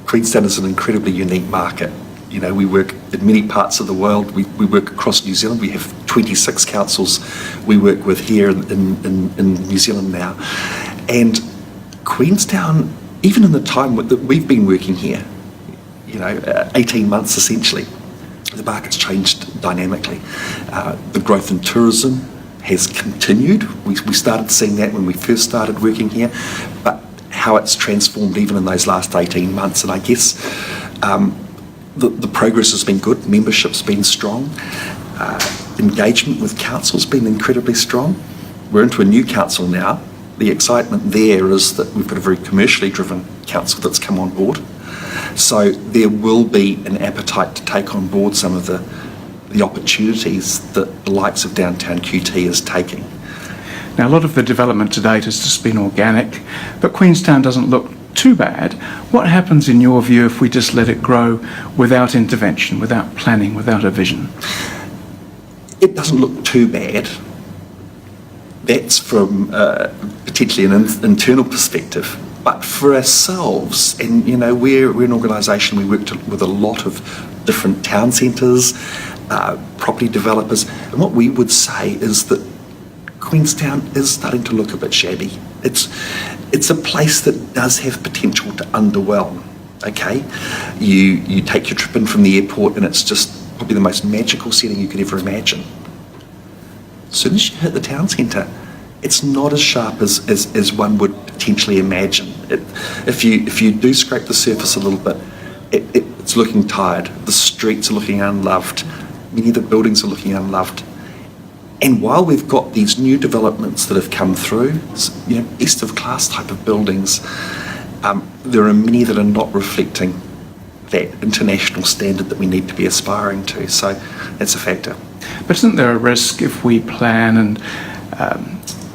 Queenstown is an incredibly unique market. You know, we work in many parts of the world. We work across New Zealand. We have 26 councils we work with here in New Zealand now. And Queenstown, even in the time that we've been working here, 18 months essentially, the market's changed dynamically. The growth in tourism has continued. We started seeing that when we first started working here, but how it's transformed even in those last 18 months. And I guess the progress has been good, membership's been strong, engagement with council's been incredibly strong. We're into a new council now. The excitement there is that we've got a very commercially driven council that's come on board. So there will be an appetite to take on board some of the opportunities that the likes of downtown QT is taking. Now, a lot of the development to date has just been organic, but Queenstown doesn't look too bad. What happens in your view if we just let it grow without intervention, without planning, without a vision? It doesn't look too bad. That's from potentially an internal perspective. But for ourselves, and we're an organisation, we work with a lot of different town centres, property developers, and what we would say is that Queenstown is starting to look a bit shabby. It's a place that does have potential to underwhelm. Okay, you take your trip in from the airport and it's just probably the most magical setting you could ever imagine. As soon as you hit the town centre, it's not as sharp as one would potentially imagine. If you do scrape the surface a little bit, it's looking tired. The streets are looking unloved. Many of the buildings are looking unloved. And while we've got these new developments that have come through, best of class type of buildings, there are many that are not reflecting that international standard that we need to be aspiring to. So that's a factor. But isn't there a risk if we plan and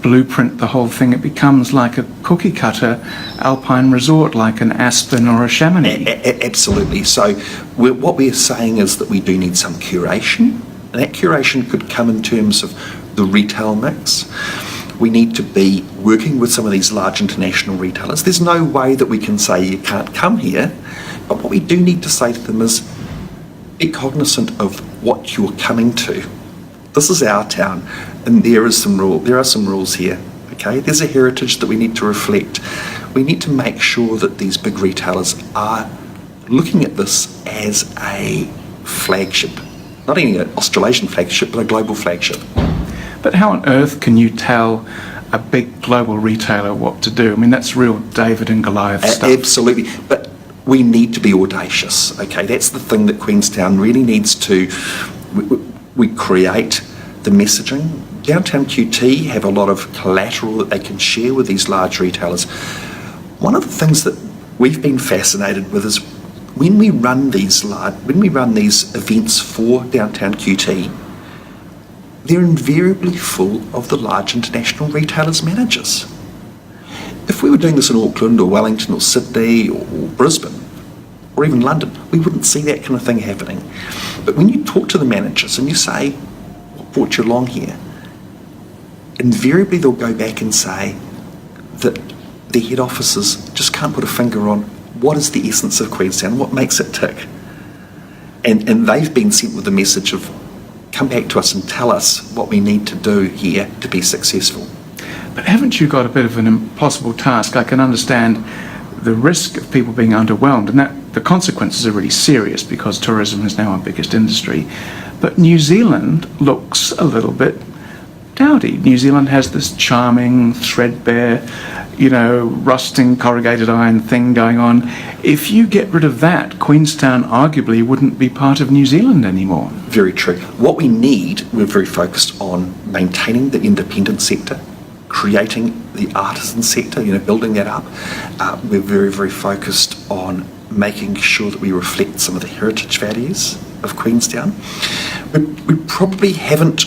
blueprint the whole thing, it becomes like a cookie cutter alpine resort, like an Aspen or a Chamonix? Absolutely. So what we're saying is that we do need some curation, and that curation could come in terms of the retail mix. We need to be working with some of these large international retailers. There's no way that we can say you can't come here, but what we do need to say to them is be cognizant of what you're coming to. This is our town, and there are some rules here. Okay, there's a heritage that we need to reflect. We need to make sure that these big retailers are looking at this as a flagship, not only an Australasian flagship, but a global flagship. But how on earth can you tell a big global retailer what to do? I mean, that's real David and Goliath stuff. Absolutely, but we need to be audacious. Okay, that's the thing that Queenstown really needs to. We create the messaging. Downtown QT have a lot of collateral that they can share with these large retailers. One of the things that we've been fascinated with is when we run these events for Downtown QT, they're invariably full of the large international retailers' managers. If we were doing this in Auckland or Wellington or Sydney or Brisbane or even London, we wouldn't see that kind of thing happening. But when you talk to the managers and you say, what brought you along here? Invariably they'll go back and say that the head offices just can't put a finger on what is the essence of Queenstown, what makes it tick. And they've been sent with the message of come back to us and tell us what we need to do here to be successful. But haven't you got a bit of an impossible task? I can understand the risk of people being underwhelmed, and that the consequences are really serious because tourism is now our biggest industry. But New Zealand looks a little bit dowdy. New Zealand has this charming, threadbare, rusting corrugated iron thing going on. If you get rid of that, Queenstown arguably wouldn't be part of New Zealand anymore. Very true. What we need, we're very focused on maintaining the independent sector, creating the artisan sector, building that up. We're very, very focused on making sure that we reflect some of the heritage values of Queenstown. We probably haven't,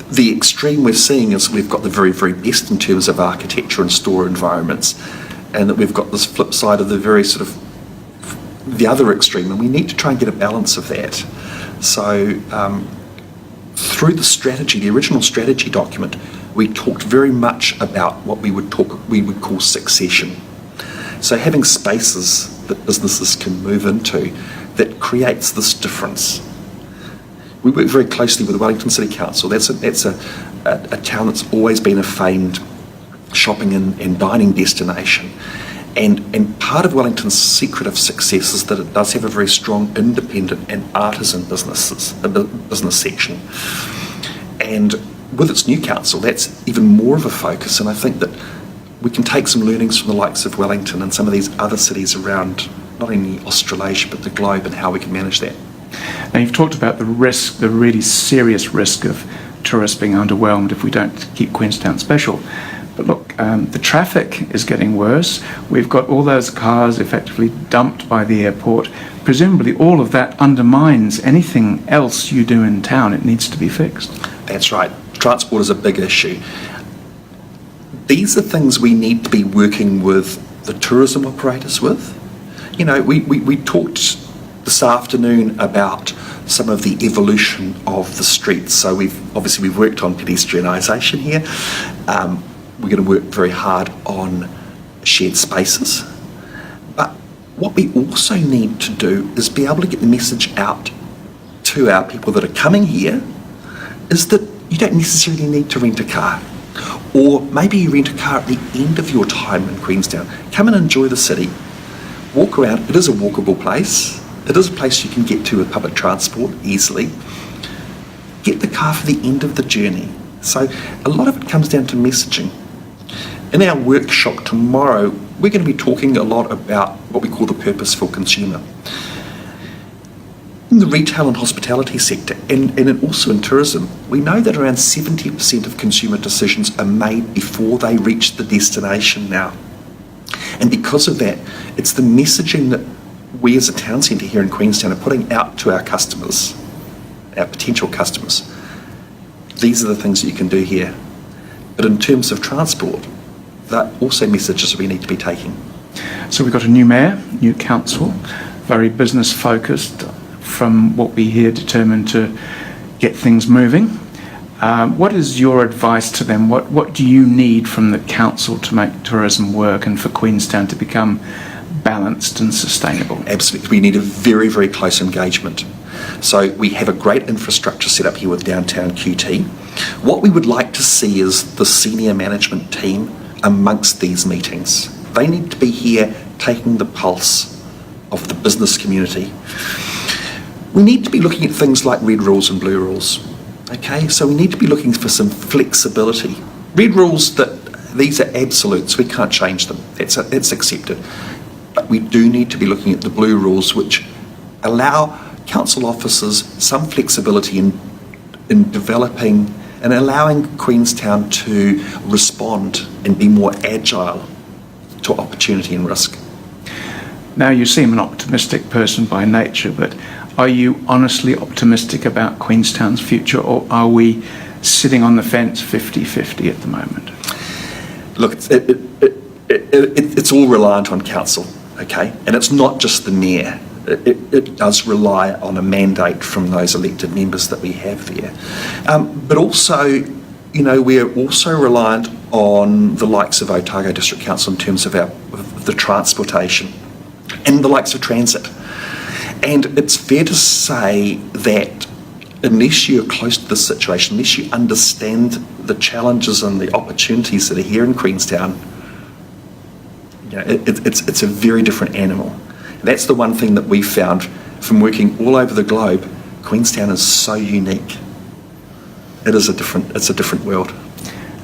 the extreme we're seeing is we've got the very, very best in terms of architecture and store environments, and that we've got this flip side of the very sort of the other extreme, and we need to try and get a balance of that. So through the strategy, the original strategy document, we talked very much about what we would call succession. So having spaces that businesses can move into that creates this difference. We work very closely with the Wellington City Council. That's a town that's always been a famed shopping and dining destination. And part of Wellington's secret of success is that it does have a very strong independent and artisan business section. And with its new council, that's even more of a focus, and I think that we can take some learnings from the likes of Wellington and some of these other cities around not only Australasia but the globe, and how we can manage that. Now, you've talked about the risk, the really serious risk of tourists being underwhelmed if we don't keep Queenstown special. But look, the traffic is getting worse. We've got all those cars effectively dumped by the airport. Presumably all of that undermines anything else you do in town. It needs to be fixed. That's right. Transport is a big issue. These are things we need to be working with the tourism operators with. You know, we talked this afternoon about some of the evolution of the streets. So we've worked on pedestrianisation here. We're going to work very hard on shared spaces. But what we also need to do is be able to get the message out to our people that are coming here is that you don't necessarily need to rent a car. Or maybe you rent a car at the end of your time in Queenstown. Come and enjoy the city. Walk around. It is a walkable place. It is a place you can get to with public transport easily. Get the car for the end of the journey. So a lot of it comes down to messaging. In our workshop tomorrow, we're going to be talking a lot about what we call the purposeful consumer. In the retail and hospitality sector, and also in tourism, we know that around 70% of consumer decisions are made before they reach the destination now. And because of that, it's the messaging that we as a town centre here in Queenstown are putting out to our customers, our potential customers. These are the things that you can do here. But in terms of transport, that also messages we need to be taking. So we've got a new mayor, new council, very business focused, from what we hear determined to get things moving. What is your advice to them? What do you need from the council to make tourism work and for Queenstown to become balanced and sustainable? Absolutely. We need a very, very close engagement. So we have a great infrastructure set up here with Downtown QT. What we would like to see is the senior management team amongst these meetings. They need to be here taking the pulse of the business community. We need to be looking at things like red rules and blue rules. Okay, so we need to be looking for some flexibility. Red rules, these are absolutes, we can't change them. That's accepted. But we do need to be looking at the blue rules, which allow council officers some flexibility in developing and allowing Queenstown to respond and be more agile to opportunity and risk. Now, you seem an optimistic person by nature, but are you honestly optimistic about Queenstown's future, or are we sitting on the fence 50-50 at the moment? Look, it's all reliant on council, okay? And it's not just the mayor. It does rely on a mandate from those elected members that we have there. But also, you know, we're also reliant on the likes of Otago District Council in terms of the transportation and the likes of transit. And it's fair to say that unless you're close to the situation, unless you understand the challenges and the opportunities that are here in Queenstown, you know, it's a very different animal. That's the one thing that we found from working all over the globe. Queenstown is so unique. It's a different world.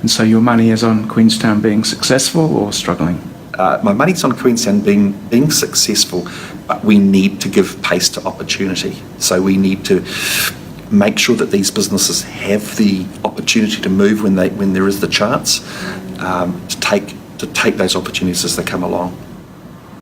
And so your money is on Queenstown being successful or struggling? My money's on Queenstown being successful, but we need to give pace to opportunity. So we need to make sure that these businesses have the opportunity to move when there is the chance to take those opportunities as they come along.